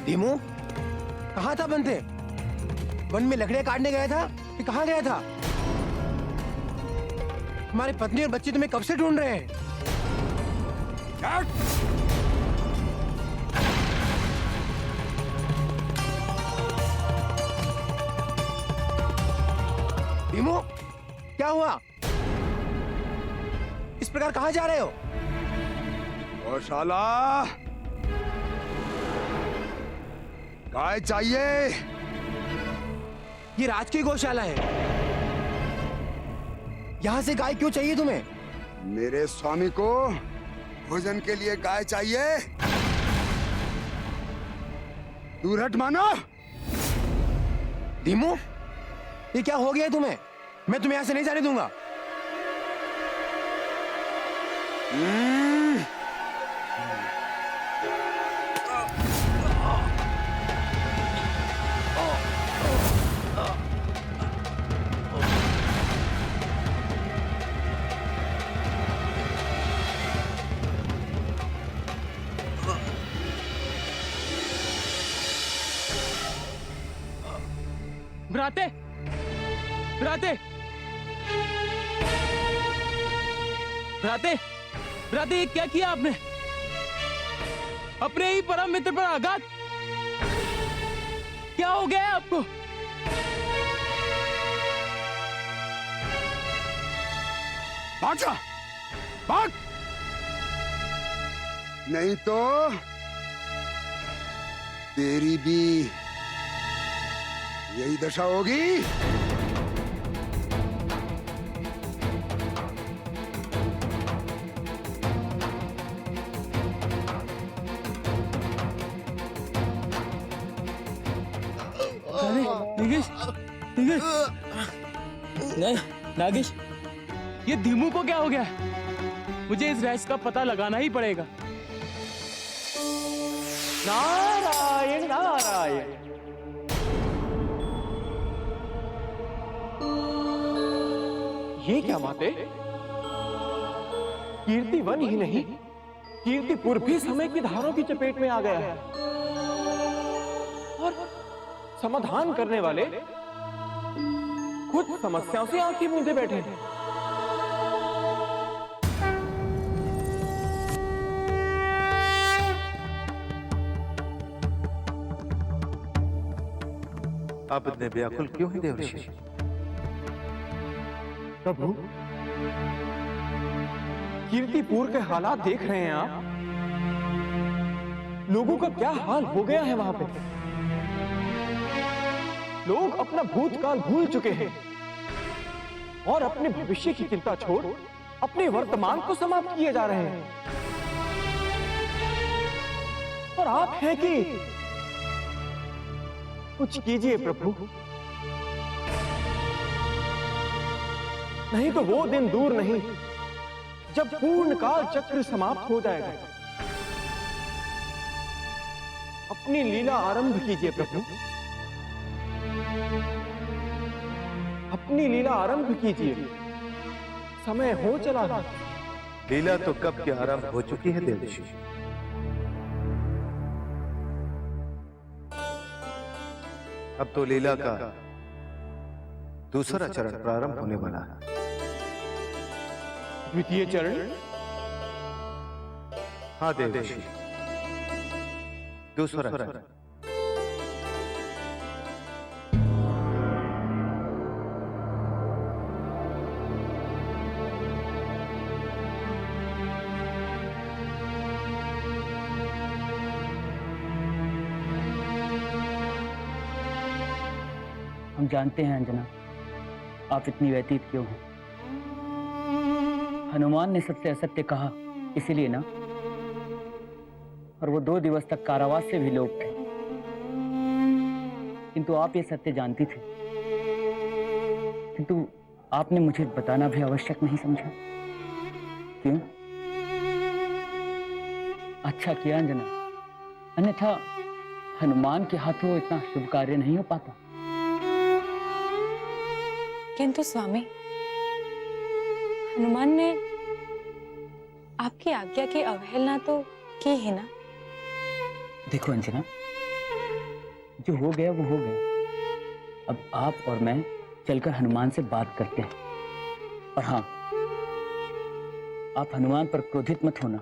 भीमू, कहाँ था बंते? वन में लकड़ियां काटने गया था कि कहाँ गया था? हमारी पत्नी और बच्चे तुम्हें कब से ढूंढ रहे हैं। भीमू, क्या हुआ? इस प्रकार कहाँ जा रहे हो? गौशाला, गाय चाहिए। ये राज की गौशाला है, यहां से गाय क्यों चाहिए तुम्हें? मेरे स्वामी को भोजन के लिए गाय चाहिए। दूर हट मानो। भीमू, ये क्या हो गया तुम्हें? मैं तुम्हें यहां से नहीं जाने दूंगा। भ्राते, भ्राते, भ्राते, भ्राते, ये क्या किया आपने? अपने ही परम मित्र पर आघात। क्या हो गया है आपको? भाग जा, भाग, नहीं तो तेरी भी यही दशा होगी। नागेश, नागेश, नहीं, नागेश, ये धीमू को क्या हो गया? मुझे इस रहस्य का पता लगाना ही पड़ेगा। नारायण नारायण। ये क्या बात है? कीर्तिवन ही नहीं, कीर्तिपुर भी समय की धारों की चपेट में आ गया है और समाधान करने वाले खुद समस्याओं से आंखें मूंदे बैठे हैं। आप इतने व्याकुल क्यों हैं देवर्षि? प्रभु, कीर्तिपुर के हालात देख रहे हैं आप। लोगों का क्या हाल हो गया है वहां पे। लोग अपना भूतकाल भूल चुके हैं और अपने भविष्य की चिंता छोड़ अपने वर्तमान को समाप्त किए जा रहे हैं। और आप हैं कि कुछ कीजिए प्रभु, नहीं तो वो दिन दूर नहीं जब पूर्ण काल चक्र समाप्त हो जाएगा। अपनी लीला आरंभ कीजिए प्रभु, अपनी लीला आरंभ कीजिए। समय हो चला है। लीला तो कब की आरंभ हो चुकी है देवर्षि। अब तो लीला का दूसरा चरण प्रारंभ होने वाला है। द्वितीय चरण? हाँ देवर्षि, दूसरा चरण। हम जानते हैं अंजना, आप इतनी व्यतीत क्यों हैं। हनुमान ने सबसे असत्य कहा, इसीलिए ना। और वो 2 दिवस तक कारावास से भी लोग थे, किंतु आप ये सत्य जानती थी, किंतु आपने मुझे बताना भी आवश्यक नहीं समझा। क्यों? अच्छा किया अंजना, अन्यथा हनुमान के हाथों इतना शुभ कार्य नहीं हो पाता। किंतु स्वामी, हनुमान ने आपकी आज्ञा की अवहेलना तो की ही ना। देखो अंजना, जो हो गया वो हो गया। अब आप और मैं चलकर हनुमान से बात करते हैं। और हाँ, आप हनुमान पर क्रोधित मत होना।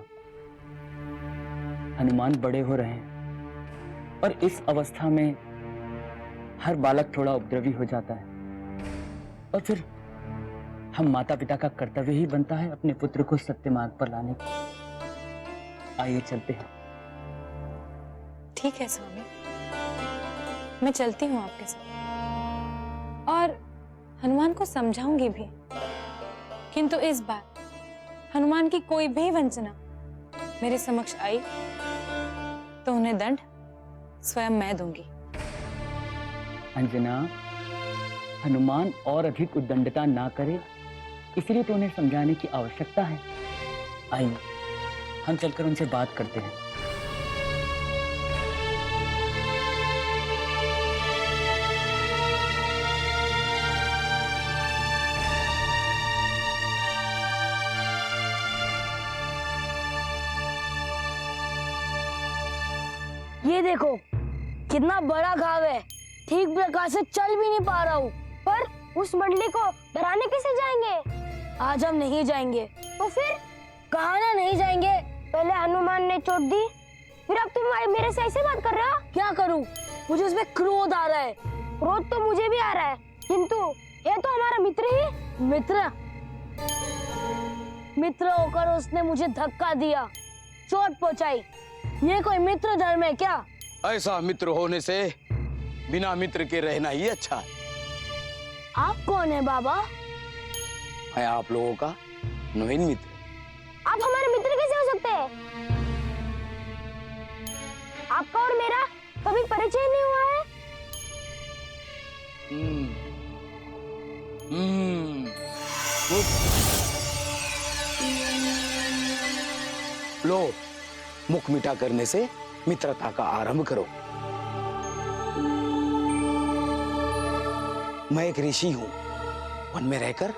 हनुमान बड़े हो रहे हैं और इस अवस्था में हर बालक थोड़ा उपद्रवी हो जाता है, और फिर हम माता पिता का कर्तव्य ही बनता है अपने पुत्र को सत्य मार्ग पर लाने का। आइए चलते हैं। ठीक है स्वामी, मैं चलती हूँ आपके साथ और हनुमान को समझाऊंगी भी, किंतु इस बार हनुमान की कोई भी वंचना मेरे समक्ष आई तो उन्हें दंड स्वयं मैं दूंगी। अंजना, हनुमान और अधिक उद्दंडता ना करे, इसलिए तो उन्हें समझाने की आवश्यकता है। आइए हम चलकर उनसे बात करते हैं। ये देखो कितना बड़ा घाव है, ठीक प्रकार से चल भी नहीं पा रहा हूँ। पर उस मंडली को डराने कैसे जाएंगे? आज हम नहीं जाएंगे। तो फिर कहा ना नहीं जाएंगे। पहले हनुमान ने चोट दी, फिर अब तुम मेरे से ऐसे बात कर रहे हो। क्या करूँ, मुझे उसमें क्रोध आ रहा है। क्रोध तो मुझे भी आ रहा है, किंतु ये तो हमारा मित्र ही। मित्र होकर उसने मुझे धक्का दिया, चोट पहुंचाई। ये कोई मित्र धर्म है क्या? ऐसा मित्र होने से बिना मित्र के रहना ही अच्छा है। आप कौन है बाबा? मैं आप लोगों का नवीन मित्र। आप हमारे मित्र कैसे हो सकते हैं? आपका और मेरा कभी परिचय नहीं हुआ है। लो, मुख मीठा करने से मित्रता का आरंभ करो। मैं एक ऋषि हूं, वन में रहकर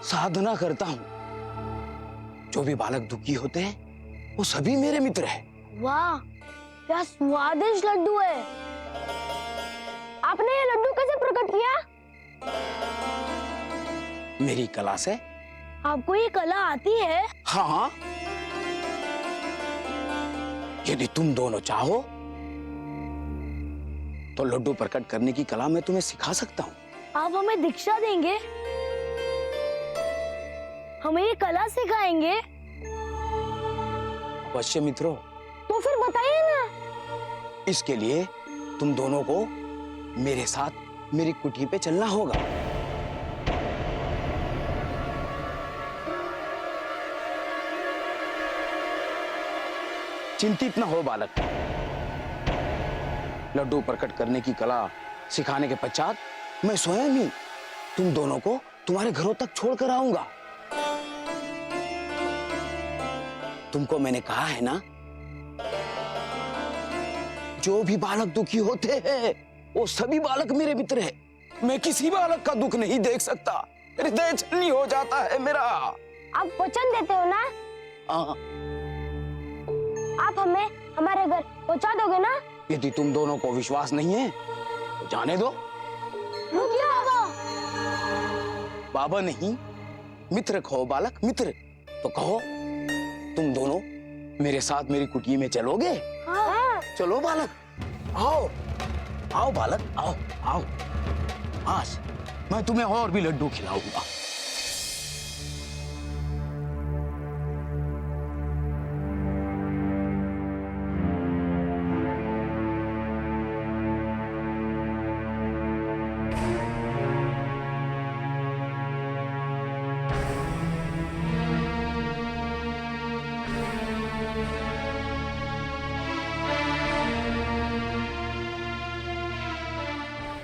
साधना करता हूं। जो भी बालक दुखी होते हैं वो सभी मेरे मित्र हैं। वाह, क्या स्वादिष्ट लड्डू है। आपने ये लड्डू कैसे प्रकट किया? मेरी कला से। आपको ये कला आती है? हाँ, यदि तुम दोनों चाहो तो लड्डू प्रकट करने की कला मैं तुम्हें सिखा सकता हूँ। आप हमें दीक्षा देंगे? हमें ये कला सिखाएंगे? अवश्य मित्रों। तो फिर बताइए ना। इसके लिए तुम दोनों को मेरे साथ मेरी कुटी पे चलना होगा। चिंतित न हो बालक। लड्डू प्रकट करने की कला सिखाने के पश्चात मैं स्वयं ही तुम दोनों को तुम्हारे घरों तक छोड़कर आऊंगा। तुमको मैंने कहा है ना, जो भी बालक दुखी होते हैं वो सभी बालक मेरे मित्र हैं। मैं किसी बालक का दुख नहीं देख सकता, हृदय छलनी हो जाता है मेरा। आप वचन देते हो ना? हाँ। आप हमें हमारे घर पहुंचा दोगे ना? यदि तुम दोनों को विश्वास नहीं है तो जाने दो। रुकिए बाबा। बाबा नहीं, मित्र कहो बालक, मित्र। तो कहो तुम दोनों मेरे साथ मेरी कुटी में चलोगे? हाँ। चलो बालक, आओ आओ बालक, आओ आओ। आज मैं तुम्हें और भी लड्डू खिलाऊंगा।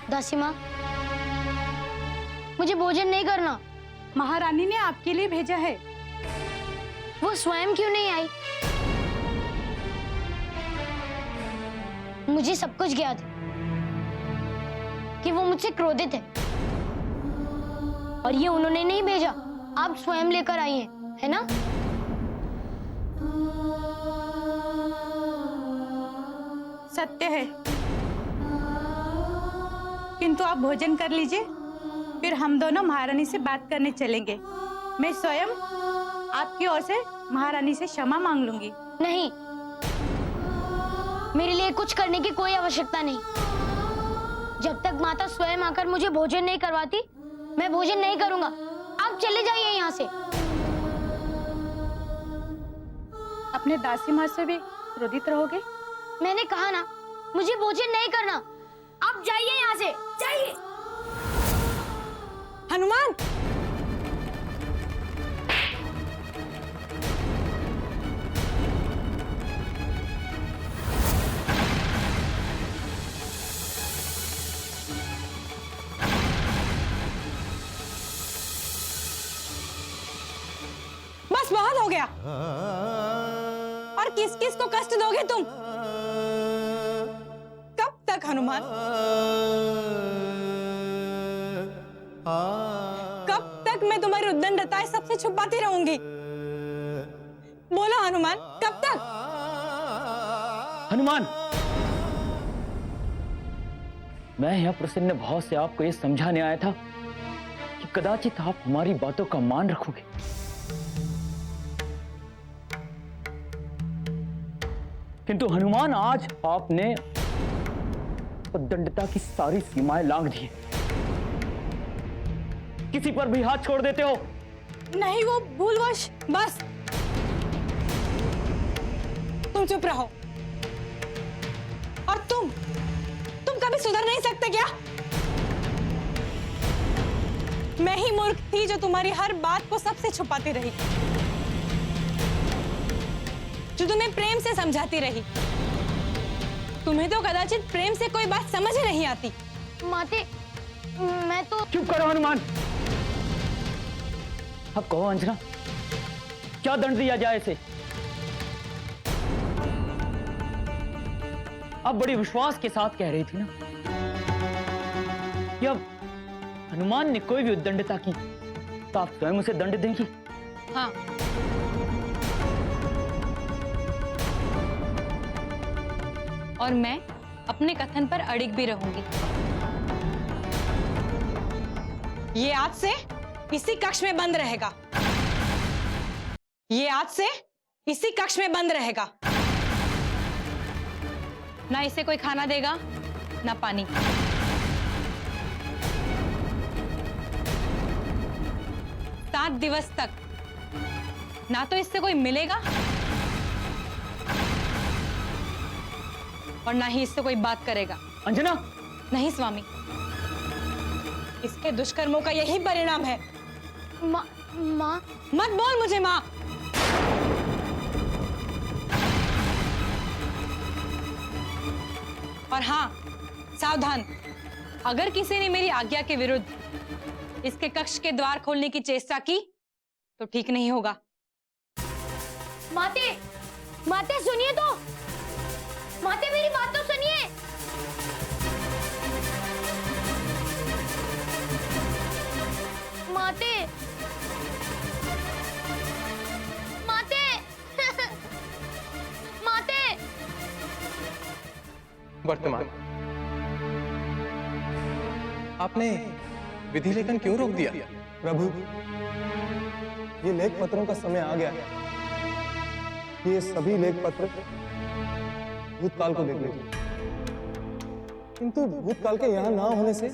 दासी माँ, मुझे भोजन नहीं करना। महारानी ने आपके लिए भेजा है। वो स्वयं क्यों नहीं आई? मुझे सब कुछ ज्ञात है कि वो मुझसे क्रोधित है, और ये उन्होंने नहीं भेजा, आप स्वयं लेकर आई हैं, है ना? सत्य है। किंतु आप भोजन कर लीजिए, फिर हम दोनों महारानी से बात करने चलेंगे। मैं स्वयं आपकी ओर से महारानी से क्षमा मांग लूंगी। नहीं, मेरे लिए कुछ करने की कोई आवश्यकता नहीं। जब तक माता स्वयं आकर मुझे भोजन नहीं करवाती, मैं भोजन नहीं करूंगा। आप चले जाइए यहाँ से। अपने दासी माँ से भी क्रोधित रहोगे? मैंने कहा ना, मुझे भोजन नहीं करना। आप जाइए यहाँ से, जाइए। हनुमान, बस बहुत हो गया। और किस किस को कष्ट दोगे तुम? कब तक हनुमान? कब तक मैं तुम्हारी उद्दंडताएं सबसे छुपाती रहूंगी? बोलो हनुमान, कब तक? हनुमान, मैं यहाँ प्रसन्न भाव से आपको ये समझाने आया था कि कदाचित आप हमारी बातों का मान रखोगे। किंतु हनुमान, आज आपने उद्दंडता की सारी सीमाएं लांघ दी है। किसी पर भी हाथ छोड़ देते हो। नहीं, वो भूलवश। बस तुम चुप रहो। और तुम कभी सुधर नहीं सकते क्या? मैं ही मूर्ख थी जो तुम्हारी हर बात को सबसे छुपाती रही, जो तुम्हें प्रेम से समझाती रही। तुम्हें तो कदाचित प्रेम से कोई बात समझ ही नहीं आती। माते, मैं तो... चुप करो हनुमान। अब कहो अंजना, क्या दंड दिया जाए इसे? आप बड़ी विश्वास के साथ कह रही थी ना कि अब हनुमान ने कोई भी उद्दंडता की तो आप स्वयं उसे दंड देंगी। हाँ, और मैं अपने कथन पर अड़िग भी रहूंगी। ये आज से इसी कक्ष में बंद रहेगा। ये आज से इसी कक्ष में बंद रहेगा। ना इसे कोई खाना देगा, ना पानी। सात दिवस तक ना तो इससे कोई मिलेगा और ना ही इससे कोई बात करेगा। अंजना! नहीं स्वामी, इसके दुष्कर्मों का यही परिणाम है। माँ, मत बोल मुझे माँ। और हाँ, सावधान, अगर किसी ने मेरी आज्ञा के विरुद्ध इसके कक्ष के द्वार खोलने की चेष्टा की तो ठीक नहीं होगा। माते, माते सुनिए तो। माते, मेरी बात तो सुनिए। माते, माते, माते। वर्तमान, आपने विधि लेखन क्यों रोक दिया? प्रभु, ये लेख पत्रों का समय आ गया। ये सभी लेख पत्र भूतकाल को देख लीजिए, किंतु भूतकाल के यहाँ ना होने से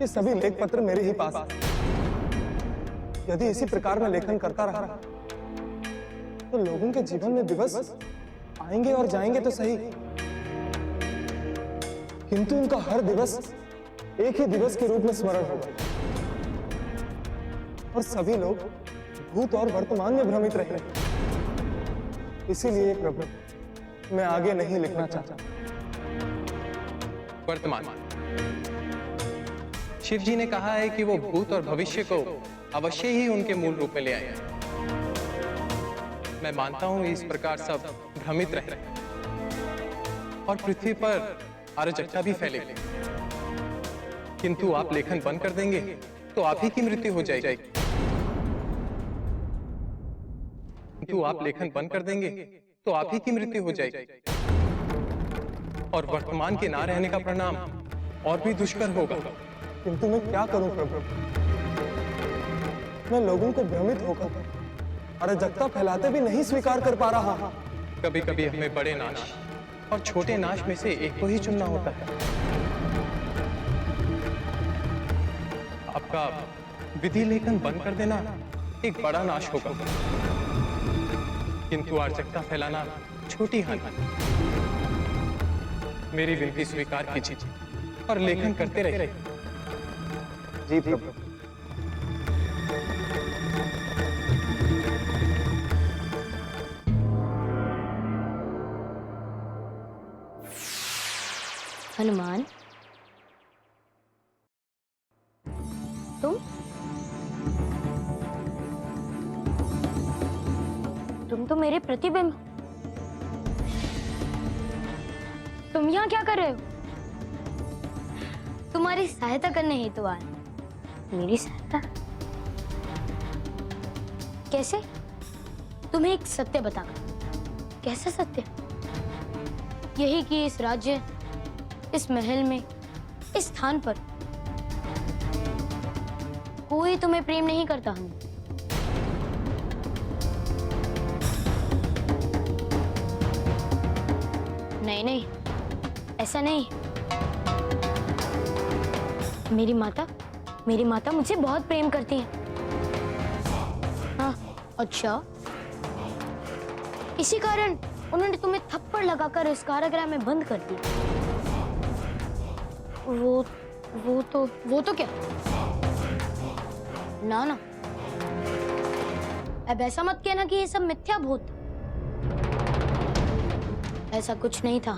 ये सभी लेख पत्र मेरे ही पास। यदि इसी प्रकार में लेखन करता रहा तो लोगों के जीवन में दिवस आएंगे और जाएंगे तो सही, किंतु उनका हर दिवस एक ही दिवस के रूप में स्मरण होगा और सभी लोग भूत और वर्तमान में भ्रमित रहेंगे। इसीलिए प्रभु, मैं आगे नहीं लिखना चाहता। वर्तमान, शिव जी ने कहा है कि वो भूत और भविष्य को अवश्य ही उनके मूल रूप में ले आए। मैं मानता हूं इस प्रकार सब भ्रमित रहे और पृथ्वी पर अराजकता भी फैलेगी, किंतु आप लेखन बंद कर देंगे तो आप ही की मृत्यु हो जाएगी। किंतु आप लेखन बंद कर देंगे तो आप ही की मृत्यु हो जाएगी और वर्तमान के ना रहने का परिणाम और भी दुष्कर होगा। किंतु मैं क्या करूं प्रभु? मैं लोगों को भ्रमित होकर अराजकता फैलाते भी नहीं स्वीकार कर पा रहा। कभी कभी हमें बड़े नाश और छोटे नाश में से एक को ही चुनना होता है। आपका विधि लेखन बंद कर देना एक बड़ा नाश होगा, किंतु अराजकता फैलाना छोटी हानि। मेरी विनती स्वीकार कीजिए और लेखन करते रहिए। जी प्रभु। हनुमान, तुम तो मेरे प्रतिबिंब हो। तुम यहाँ क्या कर रहे हो? तुम्हारी सहायता करने हेतु आए। मेरी सहायता? कैसे? तुम्हें एक सत्य बताकर। कैसा सत्य? यही कि इस राज्य, इस महल में, इस स्थान पर कोई तुम्हें प्रेम नहीं करता। हम नहीं नहीं, ऐसा नहीं। मेरी माता मुझे बहुत प्रेम करती है। हाँ, अच्छा, इसी कारण उन्होंने तुम्हें थप्पड़ लगाकर इस कारागृह में बंद कर दिया। वो तो क्या? ना, अब ऐसा मत कहना कि ये सब मिथ्या भूत। ऐसा कुछ नहीं था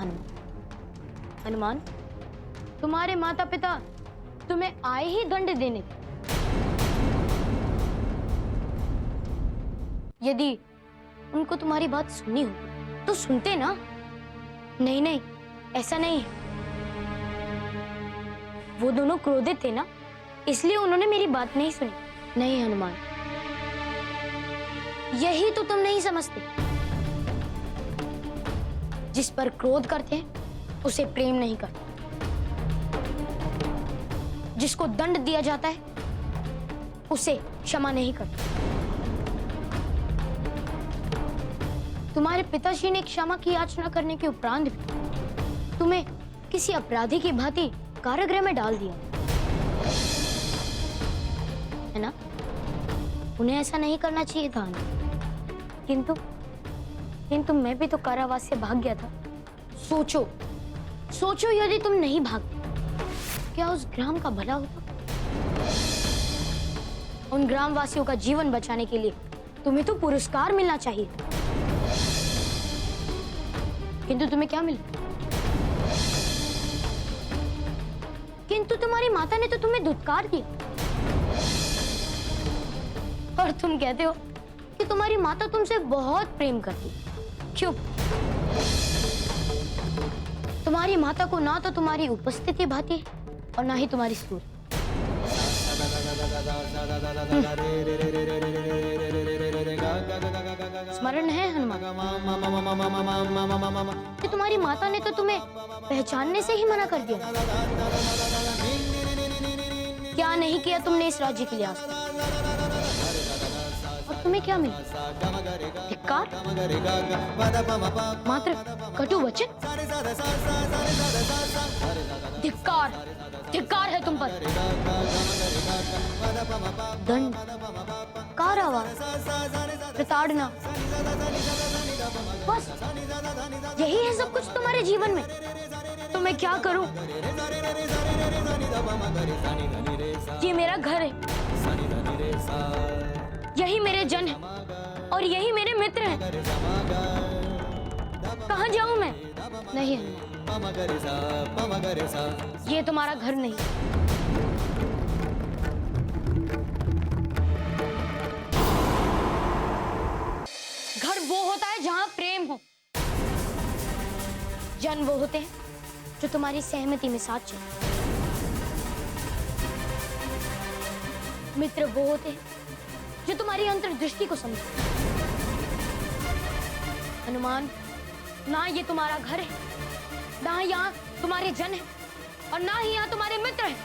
हनुमान, तुम्हारे माता पिता तुम्हें आए ही दंड देने। यदि उनको तुम्हारी बात सुननी हो तो सुनते ना। नहीं, ऐसा नहीं है। वो दोनों क्रोधित थे ना, इसलिए उन्होंने मेरी बात नहीं सुनी। नहीं हनुमान, यही तो तुम नहीं समझते। जिस पर क्रोध करते हैं उसे प्रेम नहीं करते। जिसको दंड दिया जाता है उसे क्षमा नहीं करते। तुम्हारे पिताजी ने क्षमा की याचना करने के उपरांत भी तुम्हें किसी अपराधी की भांति कारागृह में डाल दिया, है ना? उन्हें ऐसा नहीं करना चाहिए था, किंतु मैं भी तो कारावास से भाग गया था। सोचो यदि तुम नहीं भागते, क्या उस ग्राम का भला होता? उन ग्रामवासियों का जीवन बचाने के लिए तुम्हें तो पुरस्कार मिलना चाहिए, किंतु तुम्हें क्या मिला? किंतु तुम्हारी माता ने तो तुम्हें धुतकार दिया। और तुम कहते हो कि तुम्हारी माता तुमसे बहुत प्रेम करती। क्यों? तुम्हारी माता को ना तो तुम्हारी उपस्थिति भाती है और ना ही तुम्हारी सूर। स्मरण है हनुमान कि तुम्हारी माता ने तो तुम्हें पहचानने से ही मना कर दिया। क्या नहीं किया तुमने इस राज्य के लिए आज तक? और तुम्हें क्या मिला? धिक्कार, मात्र कटु वचन। धिक्कार है तुम पर। दंड, कारावास, प्रताड़ना, बस यही है सब कुछ तुम्हारे जीवन में। तो मैं क्या करूं? ये मेरा घर है, यही मेरे जन है और यही मेरे मित्र हैं। कहाँ जाऊं मैं? नहीं, ये तुम्हारा घर नहीं। घर वो होता है जहां प्रेम हो। जन वो होते हैं जो तुम्हारी सहमति में साथ चले। मित्र वो होते हैं जो तुम्हारी अंतर्दृष्टि को समझे। हनुमान, ना ये तुम्हारा घर है, ना यहाँ तुम्हारे जन है और ना ही यहाँ तुम्हारे मित्र हैं।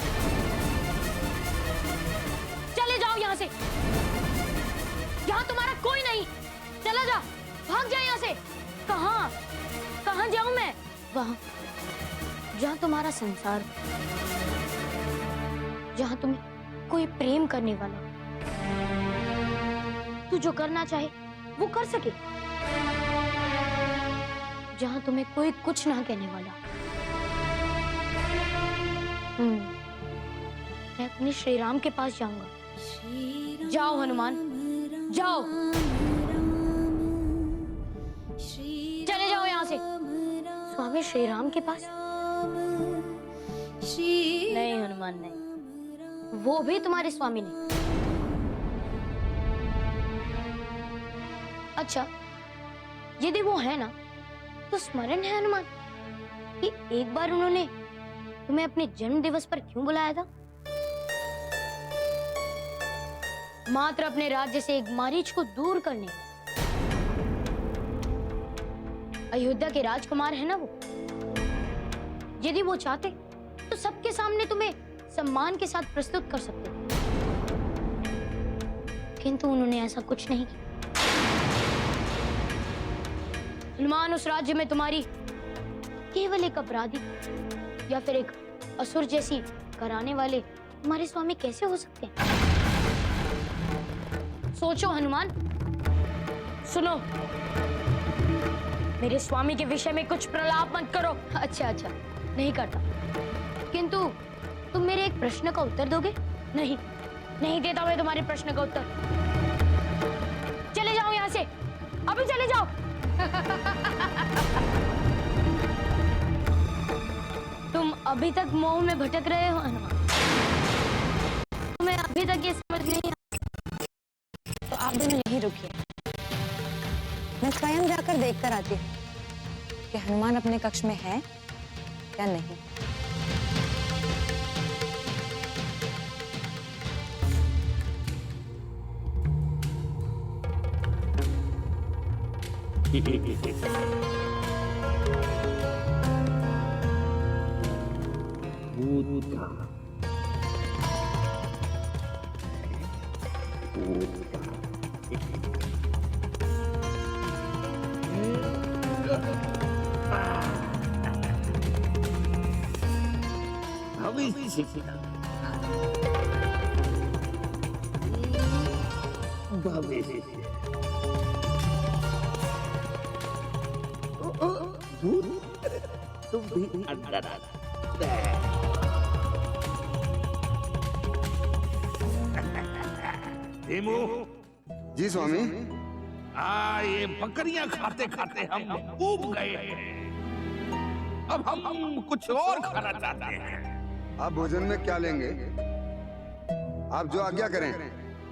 चले जाओ यहाँ से, यहाँ तुम्हारा कोई नहीं। चला जा, भाग जा यहाँ से। कहाँ कहाँ जाऊं मैं? वहाँ जहाँ तुम्हारा संसार, जहाँ तुम्हें कोई प्रेम करने वाला, तू जो करना चाहे वो कर सके, जहाँ तुम्हें कोई कुछ ना कहने वाला। मैं अपने श्री राम के पास जाऊंगा। जाओ हनुमान, जाओ, चले जाओ यहाँ से। स्वामी श्री राम के पास? नहीं हनुमान, नहीं, वो भी तुम्हारे स्वामी नहीं। अच्छा, यदि वो है ना, तो स्मरण है हनुमान कि एक बार उन्होंने तुम्हें अपने जन्म दिवस पर क्यों बुलाया था? मात्र अपने राज्य से एक मारीच को दूर करने। अयोध्या के राजकुमार है ना वो। यदि वो चाहते तो सबके सामने तुम्हें सम्मान के साथ प्रस्तुत कर सकते, किंतु उन्होंने ऐसा कुछ नहीं किया। हनुमान, उस राज्य में तुम्हारी केवल एक अपराधी या फिर एक असुर जैसी कराने वाले तुम्हारे स्वामी कैसे हो सकते हैं? सोचो हनुमान, सुनो, मेरे स्वामी के विषय में कुछ प्रलाप मत करो। अच्छा अच्छा, नहीं करता, किंतु तुम मेरे एक प्रश्न का उत्तर दोगे? नहीं, नहीं देता मैं तुम्हारे प्रश्न का उत्तर। चले जाओ यहाँ से, अभी चले जाओ। तुम अभी तक मोह में भटक रहे हो हनुमान। तुम्हें अभी तक ये समझ नहीं आया, तो आप दोनों यहीं रुकिए, मैं स्वयं जाकर देखकर आती हूँ कि हनुमान अपने कक्ष में है या नहीं। तुम भी अंदर आ। हेमू। जी स्वामी। ये बकरियां खाते खाते हम ऊब गए हैं। अब हम कुछ और खाना चाहते हैं। आप भोजन में क्या लेंगे? आप जो आज्ञा करें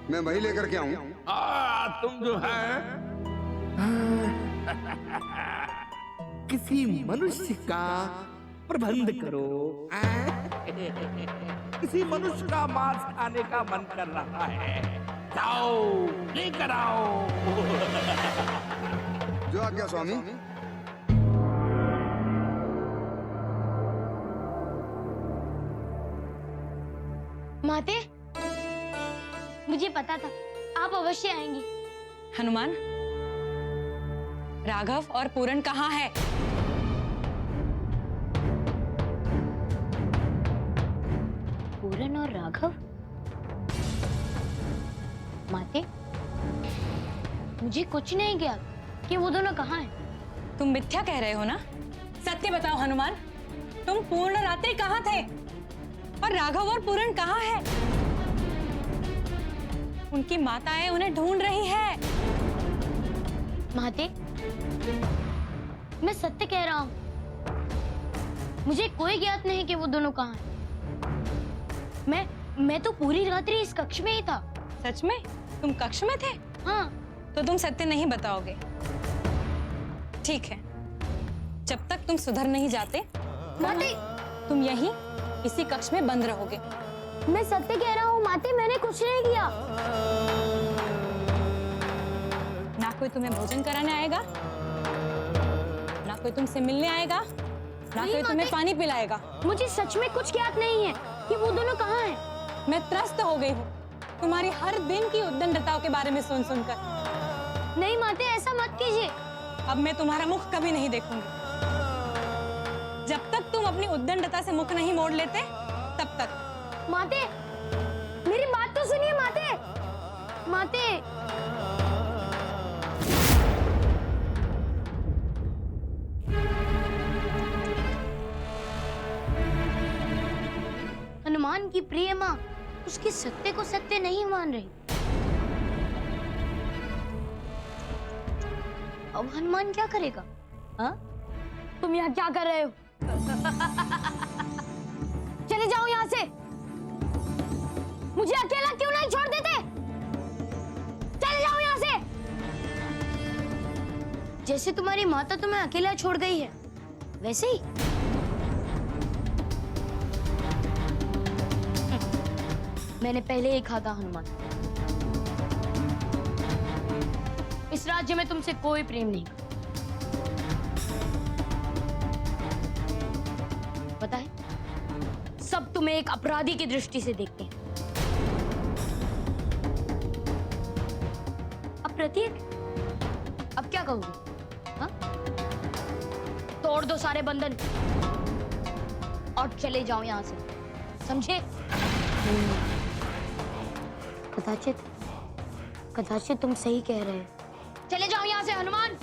मैं वही लेकर के आऊं। तुम जो है किसी मनुष्य का प्रबंध करो। किसी मनुष्य का मांस खाने का मन कर रहा है, जाओ लेकर आओ। जो आज्ञा स्वामी। माते, मुझे पता था आप अवश्य आएंगी। हनुमान, राघव और पूरन कहाँ है? पूरन और राघव? माते, मुझे कुछ नहीं किया कि वो दोनों कहाँ हैं। तुम मिथ्या कह रहे हो ना? सत्य बताओ हनुमान, तुम पूर्ण रात्रि कहाँ थे और राघव और पूरन कहाँ है? उनकी माताएं उन्हें ढूंढ रही है। माते, मैं सत्य कह रहा हूँ, मुझे कोई ज्ञात नहीं कि वो दोनों कहाँ हैं। मैं तो पूरी रात्रि इस कक्ष में ही था। सच में? तुम कक्ष में थे? हाँ। तो तुम सत्य नहीं बताओगे। ठीक है, जब तक तुम सुधर नहीं जाते माते, तुम यहीं इसी कक्ष में बंद रहोगे। मैं सत्य कह रहा हूँ माते, मैंने कुछ नहीं किया। ना कोई तुम्हें भोजन कराने आएगा, ना कोई तुमसे मिलने आएगा, ना कोई तुम्हें पानी पिलाएगा। मुझे सच में कुछ याद नहीं है कि वो दोनों कहाँ हैं। मैं त्रस्त हो गई हूँ तुम्हारी हर दिन की उद्दंडताओं के बारे में सुन सुनकर। नहीं माते, ऐसा मत कीजिए। अब मैं तुम्हारा मुख कभी नहीं देखूंगी। जब तक तुम अपनी उद्दंडता से मुख नहीं मोड़ लेते तब तक। माते, मेरी बात तो सुनिए माते। माते, हनुमान की प्रिय माँ उसके सत्य को सत्य नहीं मान रही। अब हनुमान क्या करेगा? हाँ? तुम यहाँ क्या कर रहे हो? चले जाओ यहाँ से। मुझे अकेला क्यों नहीं छोड़ देते? चले जाओ यहाँ से। जैसे तुम्हारी माता तुम्हें अकेला छोड़ गई है, वैसे ही। मैंने पहले ही कहा था हनुमान, इस राज्य में तुमसे कोई प्रेम नहीं। पता है, सब तुम्हें एक अपराधी की दृष्टि से देखते हैं। अब प्रतीक, अब क्या कहोगे? हाँ? तोड़ दो सारे बंधन और चले जाओ यहां से, समझे? कदाचित तुम सही कह रहे हैं। चले जाओ यहाँ से हनुमान,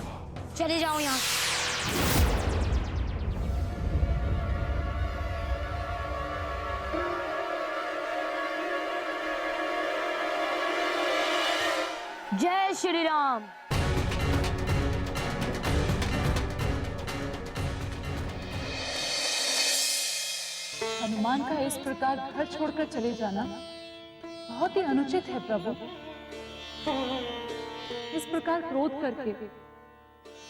चले जाओ यहाँ से। जय श्री राम। हनुमान का इस प्रकार घर छोड़कर चले जाना बहुत ही अनुचित है प्रभु। इस प्रकार क्रोध करके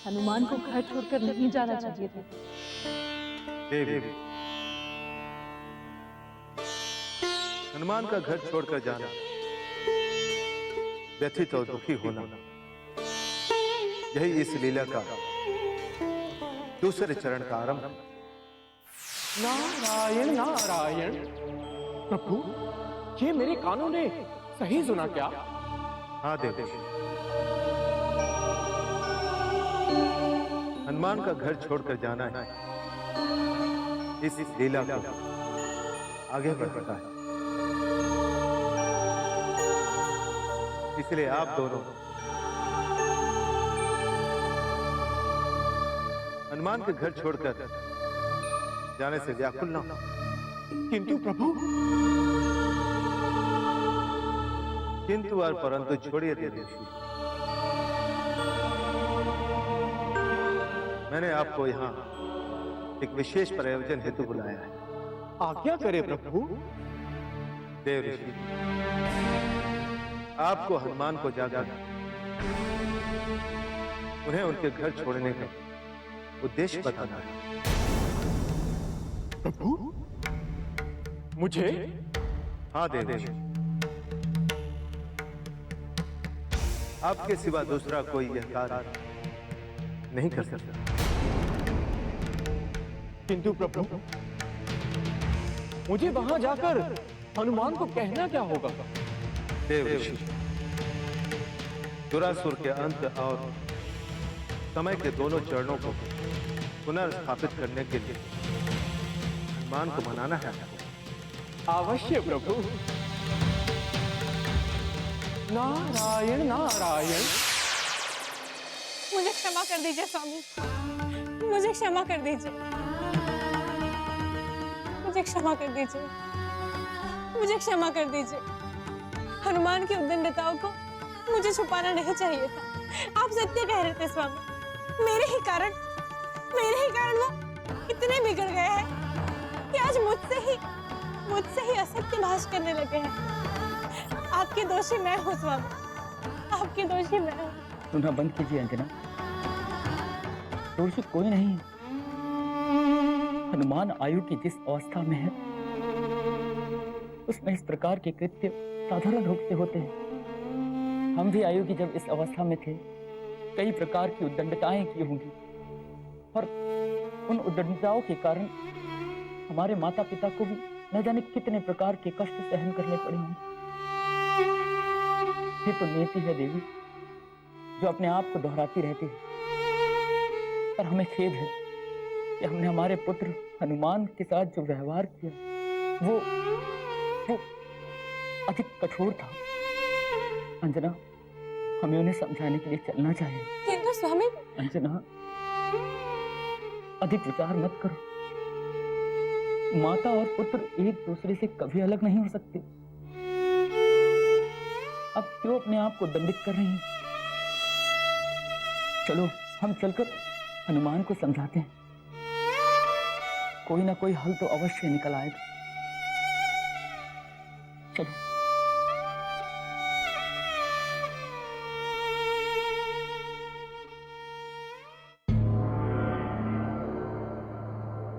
हनुमान को घर छोड़कर नहीं जाना चाहिए था। देवी, हनुमान का घर छोड़कर जाना, व्यथित और दुखी होना, यही इस लीला का दूसरे चरण का आरंभ है। नारायण नारायण। प्रभु, ये मेरे कानों ने सही सुना क्या? हाँ देवी, हनुमान का घर छोड़कर जाना है इस लीला को आगे बढ़ता है। इसलिए आप दोनों हनुमान के घर छोड़कर जाने से व्याकुल ना हो। किंतु प्रभु, किंतु और परंतु छोड़िए देवी। मैंने आपको यहाँ एक विशेष प्रयोजन हेतु बुलाया है। आज्ञा करे प्रभु। देव ऋषि, आपको हनुमान को जागा उन्हें उनके घर छोड़ने का उद्देश्य बताना है। प्रभु, मुझे? हाँ देव ऋषि, आपके सिवा दूसरा कोई यह कार्य नहीं कर सकता। किंतु प्रभु, मुझे वहां जाकर हनुमान को कहना क्या होगा? देव ऋषि, दुरासुर के अंत और समय के दोनों चरणों को पुनर्स्थापित करने के लिए हनुमान को मनाना है। अवश्य प्रभु। नारायण नारायण। मुझे क्षमा कर दीजिए स्वामी, मुझे क्षमा कर दीजिए, मुझे क्षमा कर दीजिए, मुझे क्षमा कर दीजिए। हनुमान की उद्दंडताओं को मुझे छुपाना नहीं चाहिए था। आप सत्य कह रहे थे स्वामी। मेरे ही कारण वो इतने बिगड़ गए हैं कि आज मुझसे ही असत्य भाष करने लगे हैं। आपके दोषी मैं हूँ स्वामी, आपके दोषी मैं हूँ। सुनना बंद कीजिए अंजना, दोषी कोई नहीं है। हनुमान आयु की जिस अवस्था में है उसमें इस प्रकार के कृत्य साधारण रूप से होते हैं। हम भी आयु की जब इस अवस्था में थे कई प्रकार की उद्दंडताएं की होंगी और उन उद्दंडताओं के कारण हमारे माता पिता को भी न जाने कितने प्रकार के कष्ट सहन करने पड़े होंगे। ये तो नियति है देवी, जो अपने आप को दोहराती रहती है। पर हमें खेद है कि हमने हमारे पुत्र हनुमान के साथ जो व्यवहार किया वो अधिक कठोर था। अंजना, हमें उन्हें समझाने के लिए चलना चाहिए। किंतु स्वामी। अंजना, अधिक विचार मत करो। माता और पुत्र एक दूसरे से कभी अलग नहीं हो सकते। अब क्यों अपने आप को दंडित कर रही हैं? चलो हम चलकर हनुमान को समझाते हैं, कोई ना कोई हल तो अवश्य निकल आएगा। चलो।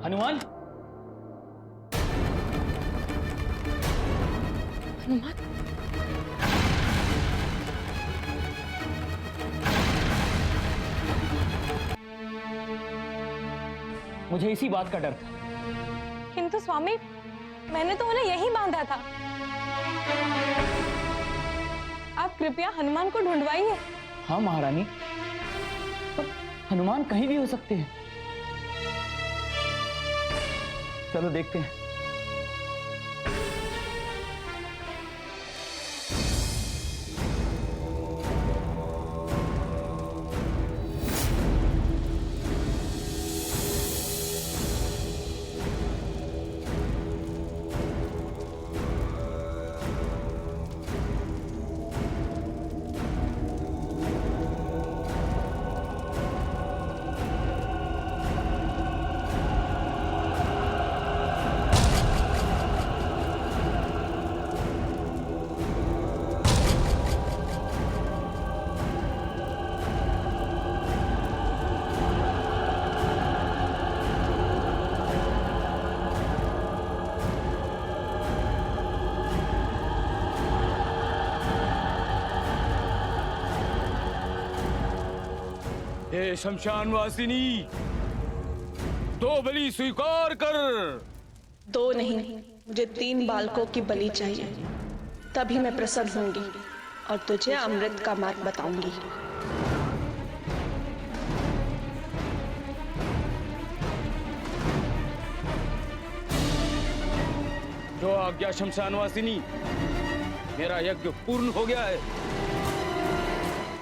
हनुमान, हनुमान, मुझे इसी बात का डर था। किंतु स्वामी, मैंने तो उन्हें यहीं बांधा था। आप कृपया हनुमान को ढूंढवाइए। हाँ महारानी, पर हनुमान कहीं भी हो सकते हैं। चलो देखते हैं। हे शमशान वासिनी, दो बलि स्वीकार कर। दो नहीं, मुझे 3 बालकों की बलि चाहिए, तभी मैं प्रसन्न होंगी और तुझे अमृत का मार्ग बताऊंगी। जो आज्ञा शमशान वासिनी, मेरा यज्ञ पूर्ण हो गया है।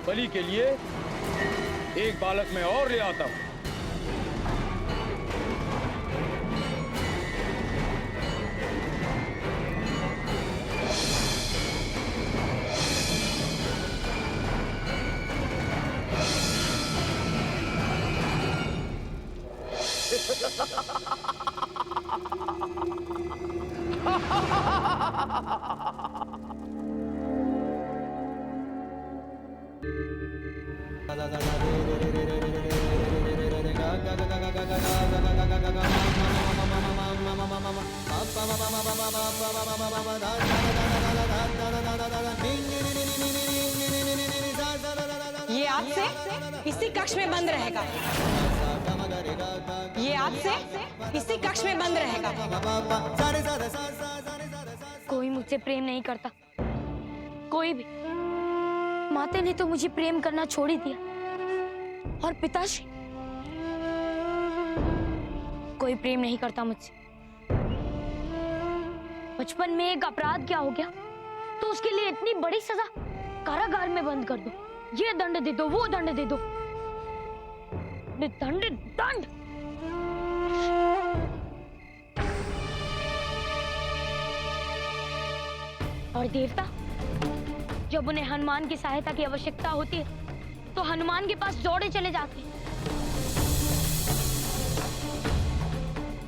बलि के लिए एक बालक मैं और ले आता हूं। ये आपसे इसी कक्ष में बंद रहेगा। ये आपसे इसी कक्ष में बंद रहेगा। कोई मुझसे प्रेम नहीं करता, कोई भी। माता ने तो मुझे प्रेम करना छोड़ ही दिया, और पिताश्री कोई प्रेम नहीं करता मुझसे। बचपन में एक अपराध क्या हो गया तो उसके लिए इतनी बड़ी सजा, कारागार में बंद कर दो, ये दंड दे दो, वो दंड दे दो, दंड दंड। और देवता, जब उन्हें हनुमान की सहायता की आवश्यकता होती है तो हनुमान के पास दौड़े चले जाते हैं।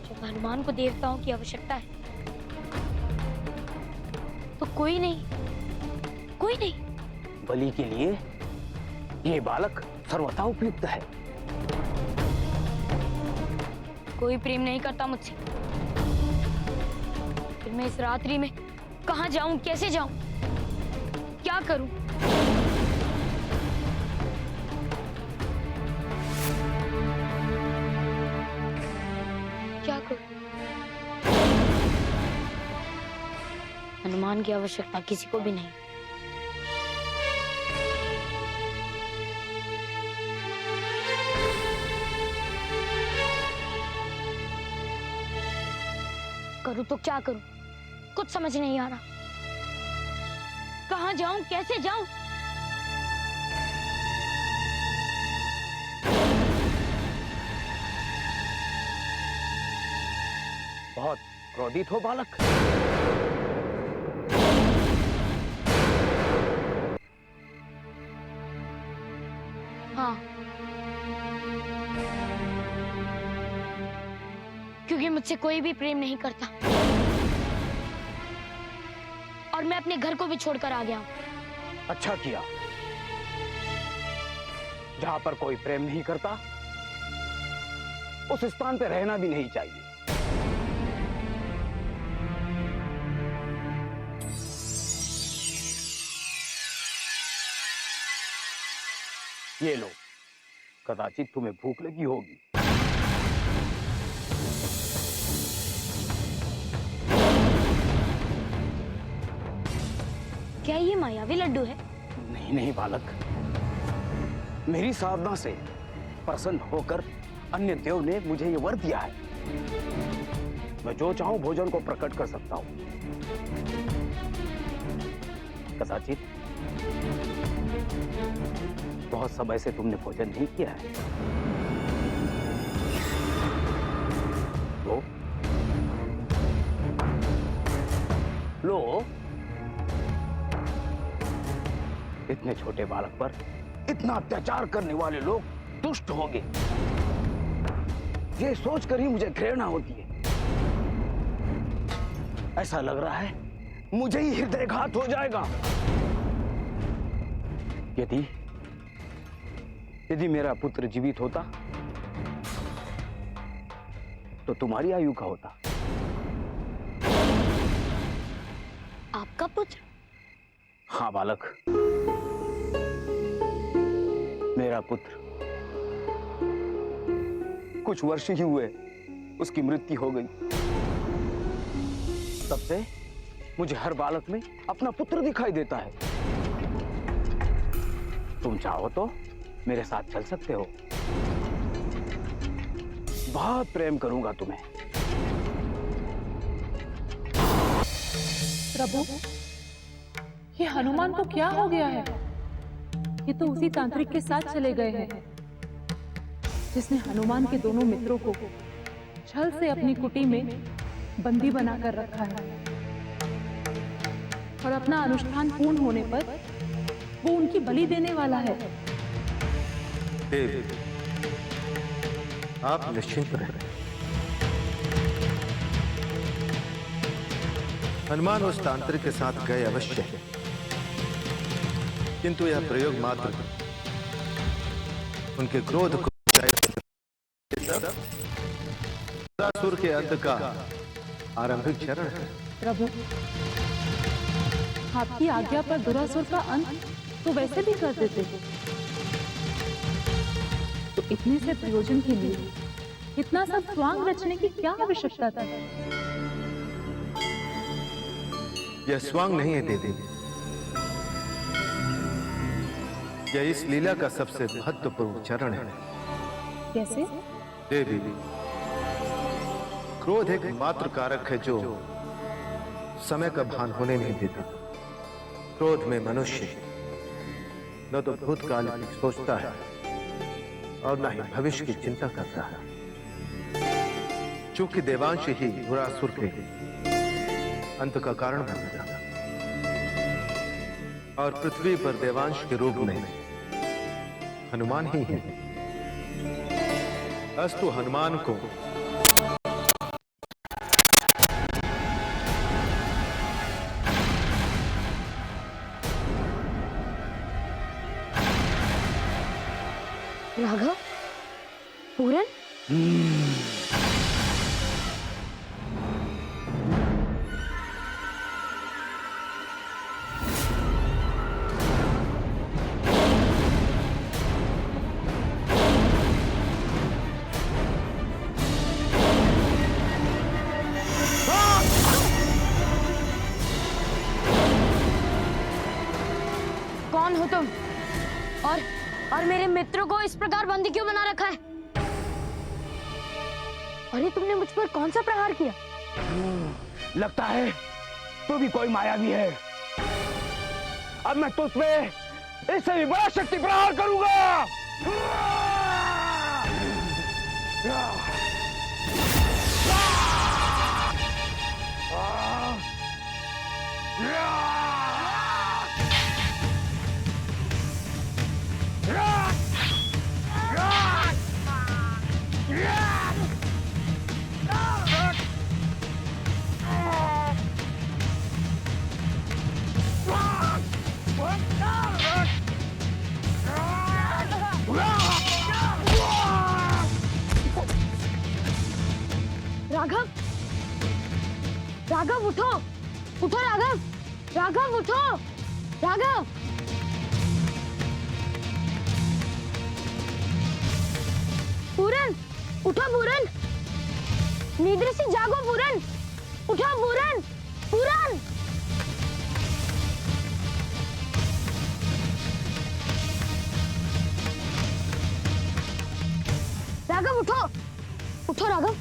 जब हनुमान को देवताओं की आवश्यकता है तो कोई नहीं, कोई नहीं। बलि के लिए ये बालक सर्वथा उपयुक्त है। कोई प्रेम नहीं करता मुझसे। फिर मैं इस रात्रि में कहां जाऊं, कैसे जाऊं, क्या करूं? हनुमान की आवश्यकता किसी को भी नहीं। करूं तो क्या करूं, कुछ समझ नहीं आ रहा। कहां जाऊं, कैसे जाऊं? बहुत क्रोधित हो बालक। हाँ, क्योंकि मुझसे कोई भी प्रेम नहीं करता और मैं अपने घर को भी छोड़कर आ गया हूं। अच्छा किया। जहां पर कोई प्रेम नहीं करता उस स्थान पे रहना भी नहीं चाहिए। ये लो, कदाचित तुम्हें भूख लगी होगी। क्या ये मायावी लड्डू है? नहीं नहीं बालक, मेरी साधना से प्रसन्न होकर अन्य देव ने मुझे ये वर दिया है। मैं जो चाहूं भोजन को प्रकट कर सकता हूं। कदाचित बहुत समय से तुमने भोजन नहीं किया है। लो लो, इतने छोटे बालक पर इतना अत्याचार करने वाले लोग दुष्ट होंगे, ये सोचकर ही मुझे घृणा होती है। ऐसा लग रहा है मुझे ही हृदयघात हो जाएगा। यदि मेरा पुत्र जीवित होता तो तुम्हारी आयु का होता। आपका पुत्र? हाँ बालक, मेरा पुत्र। कुछ वर्ष ही हुए उसकी मृत्यु हो गई। तब से मुझे हर बालक में अपना पुत्र दिखाई देता है। तुम चाहो तो मेरे साथ चल सकते हो। बहुत प्रेम करूंगा तुम्हें। प्रभु, ये हनुमान को क्या हो गया है? ये तो उसी तांत्रिक के साथ चले गए हैं जिसने हनुमान के दोनों मित्रों को छल से अपनी कुटी में बंदी बनाकर रखा है और अपना अनुष्ठान पूर्ण होने पर वो उनकी बलि देने वाला है। देव, आप निश्चिंत रहें। हनुमान उस तांत्रिक के साथ गए अवश्य है, किंतु यह प्रयोग मात्र उनके क्रोध को असुर के अंत का आरंभिक चरण है। प्रभु, आपकी आज्ञा पर दुरासुर का अंत तो वैसे भी कर देते थे, तो इतने से प्रयोजन के लिए इतना सब स्वांग रचने की क्या आवश्यकता थी? यह स्वांग नहीं है देवी, यह इस लीला का सबसे महत्वपूर्ण चरण है। कैसे? देवी, क्रोध एक मात्र कारक है जो समय का भान होने नहीं देता। क्रोध में मनुष्य न तो भूतकाल की सोचता है और न ही भविष्य की चिंता करता है। चूंकि देवांश ही बुरासुर के अंत का कारण बन गया और पृथ्वी पर देवांश के रूप में हनुमान ही है। अस्तु हनुमान को राघव, पूरन, और मेरे मित्र को इस प्रकार बंदी क्यों बना रखा है? अरे तुमने मुझ पर कौन सा प्रहार किया? लगता है तू भी कोई मायावी है। अब मैं तुझ पे इससे भी बड़ा शक्ति प्रहार करूंगा। राघव, राघव उठो, उठो राघव, राघव उठो, राघव। पूरन, उठो पूरन, निद्रा से जागो पूरन, उठो पूरन, पूरन। राघव उठो, उठो राघव,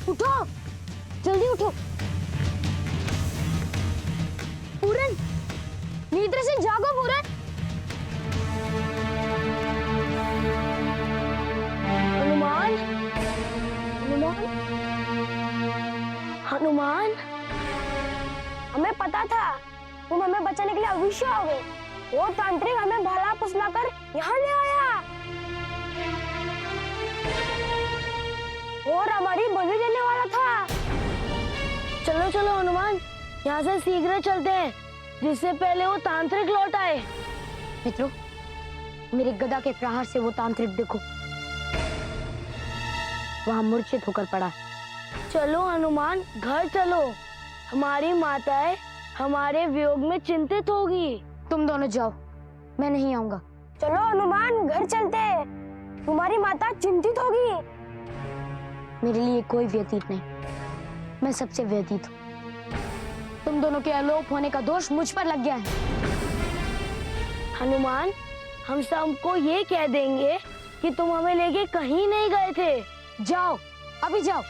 उठो, जल्दी उठो। पूरन, निद्रा से जागो पूरन। हनुमान, हनुमान, हनुमान, हमें पता था तुम हमें बचाने के लिए अवश्य आओगे। वो तांत्रिक हमें भला फुसलाकर यहाँ ले आया और हमारी बलि देने वाला था। चलो चलो हनुमान, यहाँ से शीघ्र चलते हैं, जिससे पहले वो तांत्रिक लौट आए। मित्रों, मेरे गदा के प्रहार से वो तांत्रिक देखो, वहां मूर्छित होकर पड़ा। चलो हनुमान, घर चलो, हमारी माताएं हमारे वियोग में चिंतित होगी। तुम दोनों जाओ, मैं नहीं आऊंगा। चलो हनुमान, घर चलते हैं, तुम्हारी माता चिंतित होगी। मेरे लिए कोई व्यतीत नहीं, मैं सबसे व्यतीत हूँ। तुम दोनों के अलोप होने का दोष मुझ पर लग गया है। हनुमान, हम सबको ये कह देंगे कि तुम हमें लेके कहीं नहीं गए थे। जाओ, अभी जाओ,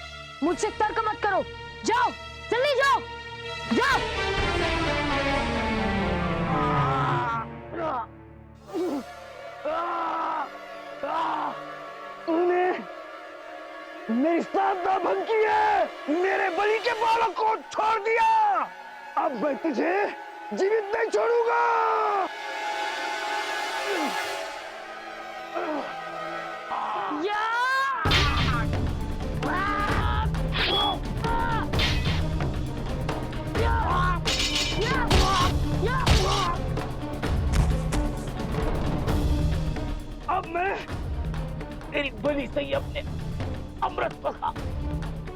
मुझसे तर्क मत करो। जाओ, जल्दी जाओ, जाओ। तूने मेरी साधना भंग की है, मेरे बलि के बालक को छोड़ दिया। अब मैं तुझे जीवित नहीं छोड़ूंगा। अब मैं तेरी बलि से ही अपने अमृत का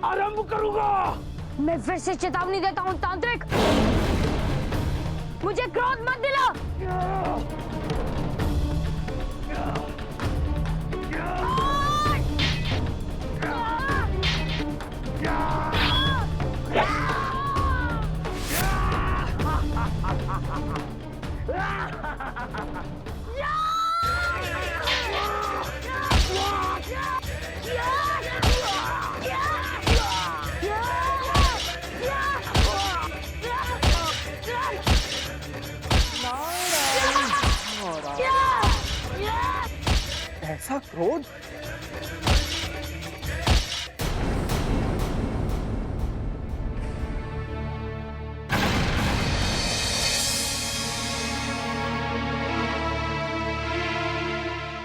आरंभ करूंगा। मैं फिर से चेतावनी देता हूँ तांत्रिक, मुझे क्रोध मत दिला। ऐसा क्रोध?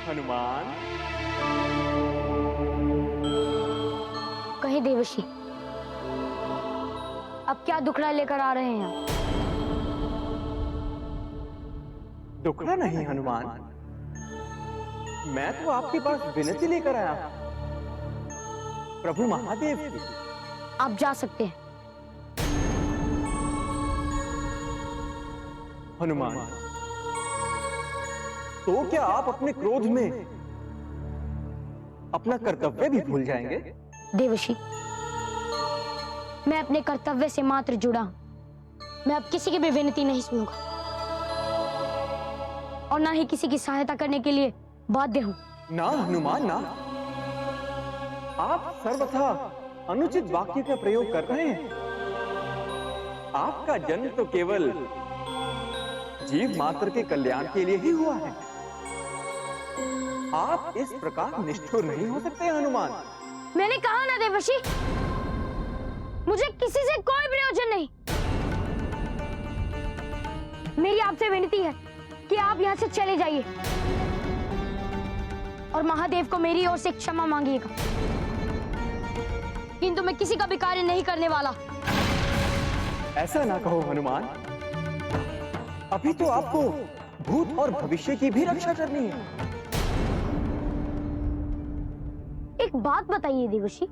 हनुमान, कहीं देवशी, अब क्या दुखड़ा लेकर आ रहे हैं आप? दुखड़ा नहीं हनुमान, मैं तो आपके पास विनती लेकर आया हूं, प्रभु महादेव की। आप जा सकते हैं। हनुमान, तो क्या आप अपने क्रोध में अपना कर्तव्य भी भूल जाएंगे? देवशी, मैं अपने कर्तव्य से मात्र जुड़ा हूं। मैं अब किसी की भी विनती नहीं सुनूंगा। और ना ही किसी की सहायता करने के लिए बाध्य हूँ। ना हनुमान ना, आप सर्वथा अनुचित वाक्य का प्रयोग कर रहे हैं। आपका जन्म तो केवल जीव मात्र के कल्याण के लिए ही हुआ है। आप इस प्रकार निष्ठुर नहीं हो सकते हनुमान। मैंने कहा ना देवर्षि, मुझे किसी से कोई प्रयोजन नहीं। मेरी आपसे विनती है कि आप यहाँ से चले जाइए और महादेव को मेरी ओर से क्षमा मांगिएगा, किंतु मैं किसी का भी कार्य नहीं करने वाला। ऐसा ना कहो हनुमान, अभी तो आपको भूत और भविष्य की भी रक्षा करनी है। एक बात बताइए देवर्षि,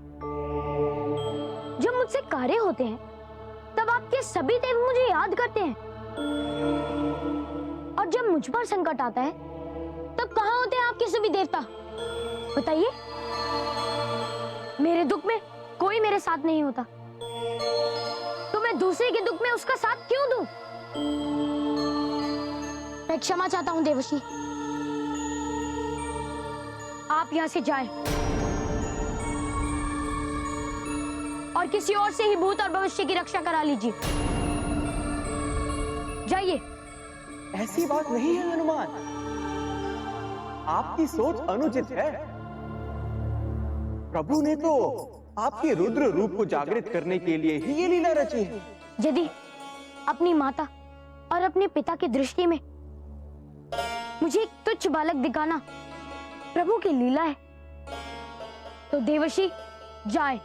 जब मुझसे कार्य होते हैं तब आपके सभी देव मुझे याद करते हैं, और जब मुझ पर संकट आता है तब कहाँ होते हैं आपके सभी देवता? बताइए। मेरे दुख में कोई मेरे साथ नहीं होता, तो मैं दूसरे के दुख में उसका साथ क्यों दूं? मैं क्षमा चाहता हूं देवर्षि, आप यहां से जाएं और किसी और से ही भूत और भविष्य की रक्षा करा लीजिए। जाइए। ऐसी बात नहीं है हनुमान, आपकी सोच अनुचित है। प्रभु ने तो आपके रुद्र रूप को जागृत करने के लिए ही ये लीला रची है। यदि अपनी माता और अपने पिता की दृष्टि में मुझे एक तुच्छ बालक दिखाना प्रभु की लीला है, तो देवर्षि जाए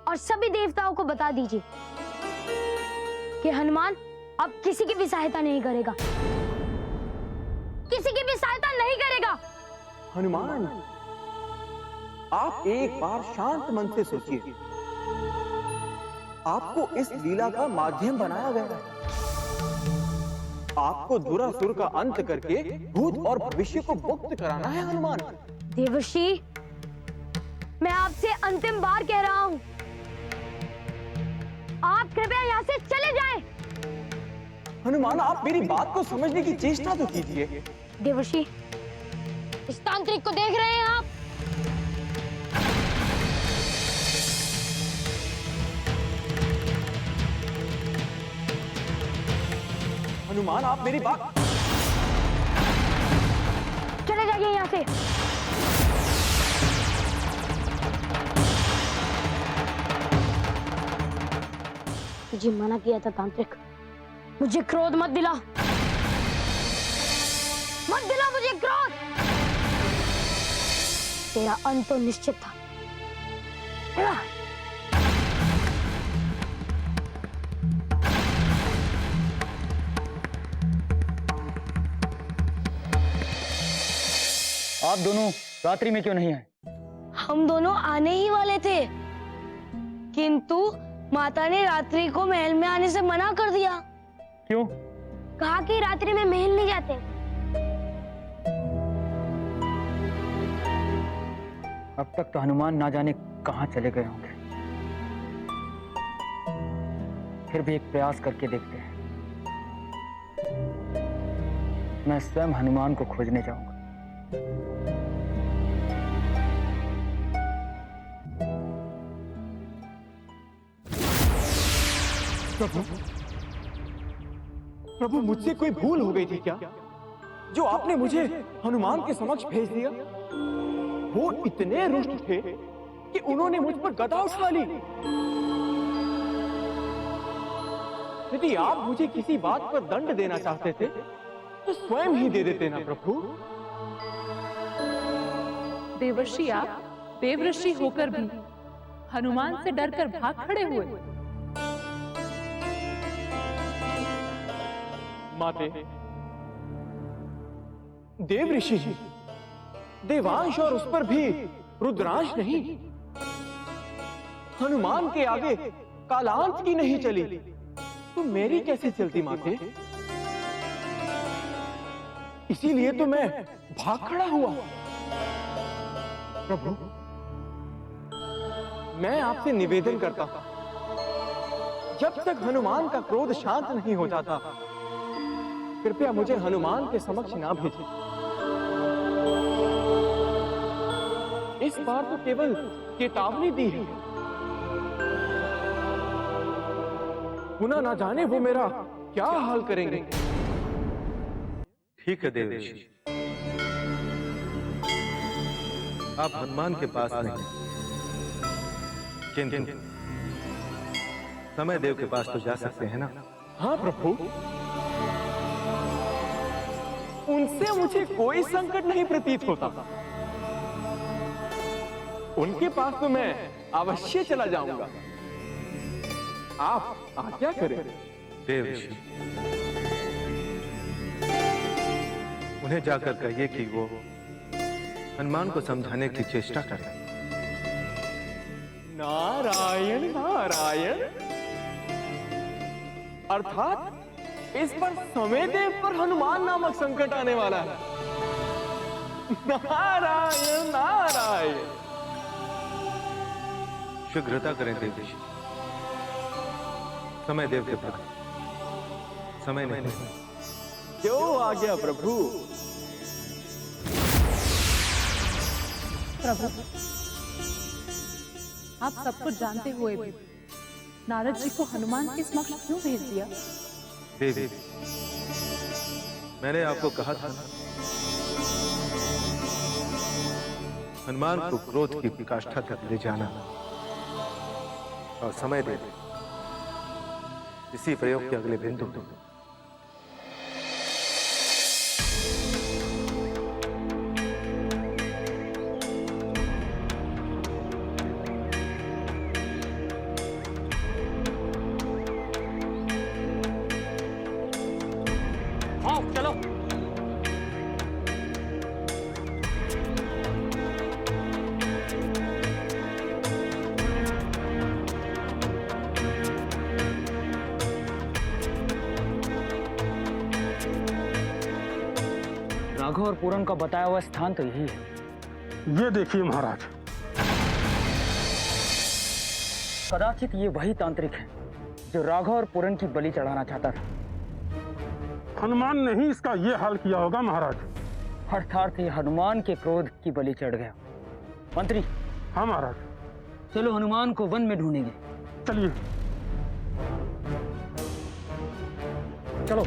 और सभी देवताओं को बता दीजिए कि हनुमान अब किसी की भी सहायता नहीं करेगा, किसी की भी सहायता नहीं करेगा। हनुमान, आप एक बार शांत मन से सोचिए। आपको इस लीला का माध्यम बनाया गया है। आपको दुरासुर का अंत करके भूत और भविष्य को मुक्त कराना है हनुमान। देवर्षि, मैं आपसे अंतिम बार कह रहा हूं, आप कृपया यहाँ से चले जाएं। हनुमान, आप मेरी बात को समझने की चेष्टा तो कीजिए। देवर्षि, इस तांत्रिक को देख रहे हैं आप? हनुमान, आप मेरी बात। चले जाइए यहाँ से। तुझे मना किया था तांत्रिक, मुझे क्रोध मत दिला, मत दिला मुझे क्रोध। तेरा अंत तो निश्चित था। आप दोनों रात्रि में क्यों नहीं आए? हम दोनों आने ही वाले थे, किंतु माता ने रात्रि को महल में आने से मना कर दिया। क्यों? कहा कि रात्रि में महल नहीं जाते। अब तक तो हनुमान ना जाने कहां चले गए होंगे। फिर भी एक प्रयास करके देखते हैं। मैं स्वयं हनुमान को खोजने जाऊंगा। प्रभु, प्रभु, मुझसे कोई भूल हो गई थी क्या, जो आपने मुझे हनुमान के समक्ष भेज दिया? वो इतने रुष्ट थे कि उन्होंने मुझ पर गदा उठा ली। यदि आप मुझे किसी बात पर दंड देना चाहते थे तो स्वयं ही दे देते ना प्रभु। देवर्षि, आप देवऋषि होकर भी हनुमान से डरकर भाग खड़े हुए। माते, देव ऋषि, देवांश और उस पर भी रुद्रांश नहीं। हनुमान के आगे कालांत की नहीं चली, तो मेरी कैसे चलती माते? इसीलिए तो मैं भाग खड़ा हुआ। प्रभु, मैं आपसे निवेदन करता हूं, जब तक हनुमान का क्रोध शांत नहीं हो जाता, कृपया मुझे हनुमान के समक्ष ना भेजें। इस बार तो केवल चेतावनी दी है, पुनः ना जाने वो मेरा क्या हाल करेंगे। ठीक है देव ऋषि, आप हनुमान के पास नहीं, किंतु समय देव के पास तो जा सकते हैं ना? हाँ प्रभु, उनसे मुझे कोई संकट नहीं प्रतीत होता। उनके पास तो मैं अवश्य चला जाऊंगा। आप आज्ञा करें। देव ऋषि, उन्हें जाकर कहिए कि वो हनुमान को समझाने की चेष्टा करें। नारायण नारायण, अर्थात इस पर समय देव पर हनुमान नामक संकट आने वाला है। नारायण नारायण। शीघ्रता करें देव ऋषि, समय देव के प्रति समय नहीं। क्यों आ गया प्रभु? प्रभु, आप सब कुछ जानते हुए भी नारद जी को हनुमान के समक्ष क्यों भेज दिया? देवी, मैंने आपको कहा था ना, हनुमान को क्रोध की विकाष्ठा तक ले जाना और समय दे इसी प्रयोग के अगले बिंदु तो चलो। राघव और पूरन का बताया हुआ स्थान तो यही है। ये देखिए महाराज, कदाचित ये वही तांत्रिक है जो राघव और पूरन की बलि चढ़ाना चाहता था। हनुमान ने ही इसका ये हाल किया होगा महाराज। अर्थात ये हनुमान के क्रोध की बलि चढ़ गया। मंत्री। हाँ महाराज। चलो हनुमान को वन में ढूंढेंगे। चलिए। चलो।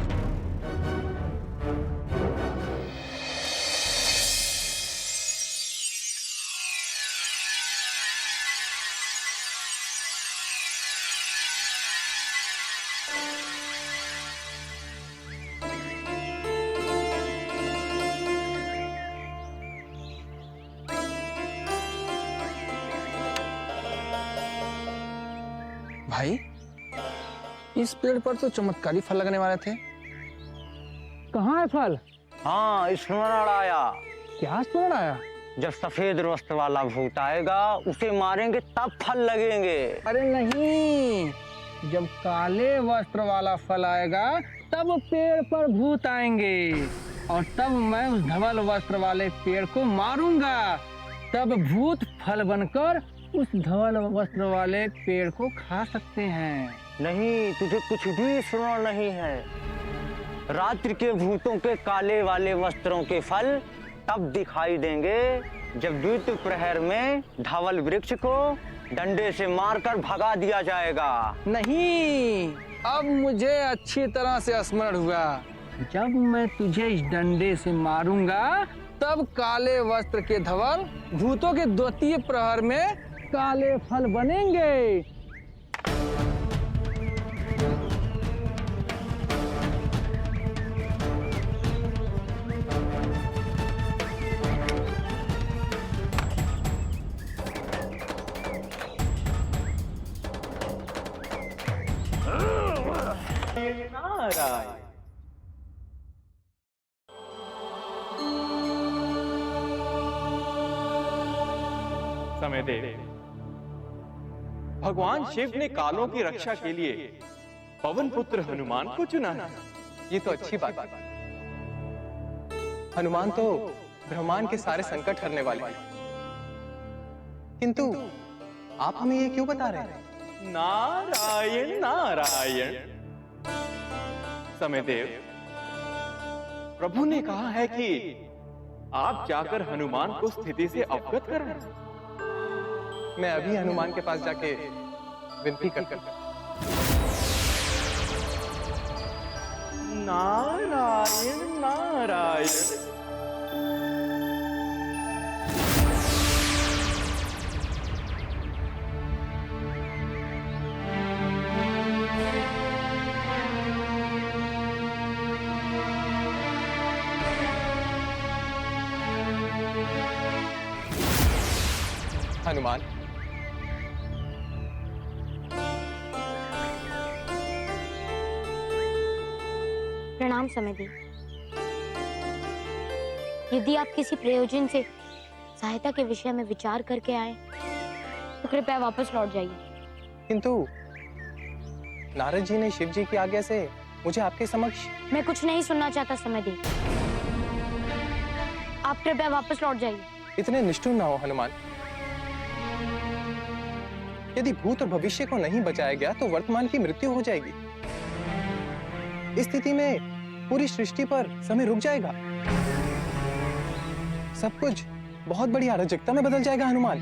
भाई, इस पेड़ पर तो चमत्कारी फल लगने वाले थे। कहाँ है फल? हाँ, स्मरण आया। क्या स्मरण आया? जब सफेद वस्त्र वाला भूत आएगा उसे मारेंगे तब फल लगेंगे। अरे नहीं, जब काले वस्त्र वाला फल आएगा तब पेड़ पर भूत आएंगे और तब मैं उस धवल वस्त्र वाले पेड़ को मारूंगा। तब भूत फल बनकर उस धवल वस्त्र वाले पेड़ को खा सकते हैं। नहीं, तुझे कुछ भी स्मरण नहीं है। रात्रि के भूतों के काले वाले वस्त्रों के फल तब दिखाई देंगे जब द्वितीय प्रहर में धवल वृक्ष को डंडे से मारकर भगा दिया जाएगा। नहीं, अब मुझे अच्छी तरह से स्मरण हुआ। जब मैं तुझे इस डंडे से मारूंगा तब काले वस्त्र के धवल भूतों के द्वितीय प्रहर में काले फल बनेंगे। नारायण। समय दे। भगवान शिव ने कालों की रक्षा के लिए पवन पुत्र हनुमान को चुना है। ये तो अच्छी बात है। हनुमान तो ब्रह्मांड के सारे संकट हरने वाले हैं। किंतु आप हमें ये क्यों बता रहे हैं? नारायण नारायण। समय देव, प्रभु ने कहा है कि आप जाकर हनुमान को स्थिति से अवगत करें। मैं अभी हनुमान के पास जाके विनती करता हूं। नारायण नारायण। हनुमान, प्रणाम समधी। यदि आप किसी प्रयोजन से सहायता के विषय में विचार करके आए तो कृपया वापस लौट जाइए। किंतु नारद जी ने शिव जी की आज्ञा से मुझे आपके समक्ष। मैं कुछ नहीं सुनना चाहता समधी। आप कृपया वापस लौट जाइए। इतने निष्ठुर ना हो हनुमान। यदि भूत और भविष्य को नहीं बचाया गया तो वर्तमान की मृत्यु हो जाएगी। इस स्थिति में पूरी सृष्टि पर समय रुक जाएगा। सब कुछ बहुत बड़ी अराजकता में बदल जाएगा हनुमान।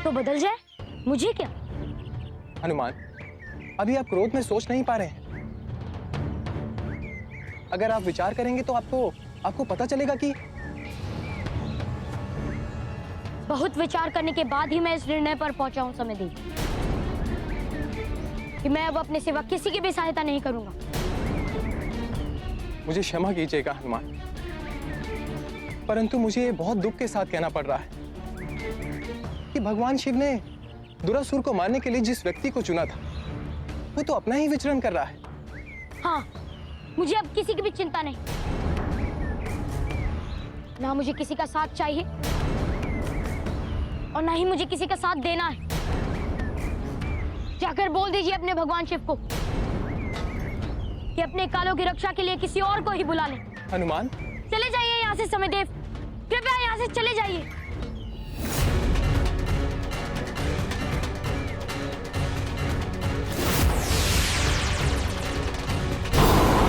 तो बदल जाए, मुझे क्या? हनुमान, अभी आप क्रोध में सोच नहीं पा रहे हैं। अगर आप विचार करेंगे तो आपको पता चलेगा कि बहुत विचार करने के बाद ही मैं इस निर्णय पर पहुंचा हूं समधी कि मैं अब अपने सिवा किसी की भी सहायता नहीं करूंगा। मुझे क्षमा कीजिएगा हनुमान, परंतु मुझे ये बहुत दुख के साथ कहना पड़ रहा है कि भगवान शिव ने दुरासुर को मारने के लिए जिस व्यक्ति को चुना था वो तो अपना ही विचरण कर रहा है। हाँ, मुझे अब किसी की भी चिंता नहीं। ना मुझे किसी का साथ चाहिए और ना ही मुझे किसी का साथ देना है। जाकर बोल दीजिए अपने भगवान शिव को कि अपने कालों की रक्षा के लिए किसी और को ही बुला ले। हनुमान, चले जाइए यहाँ से समयदेव, कृपया यहाँ से चले जाइए।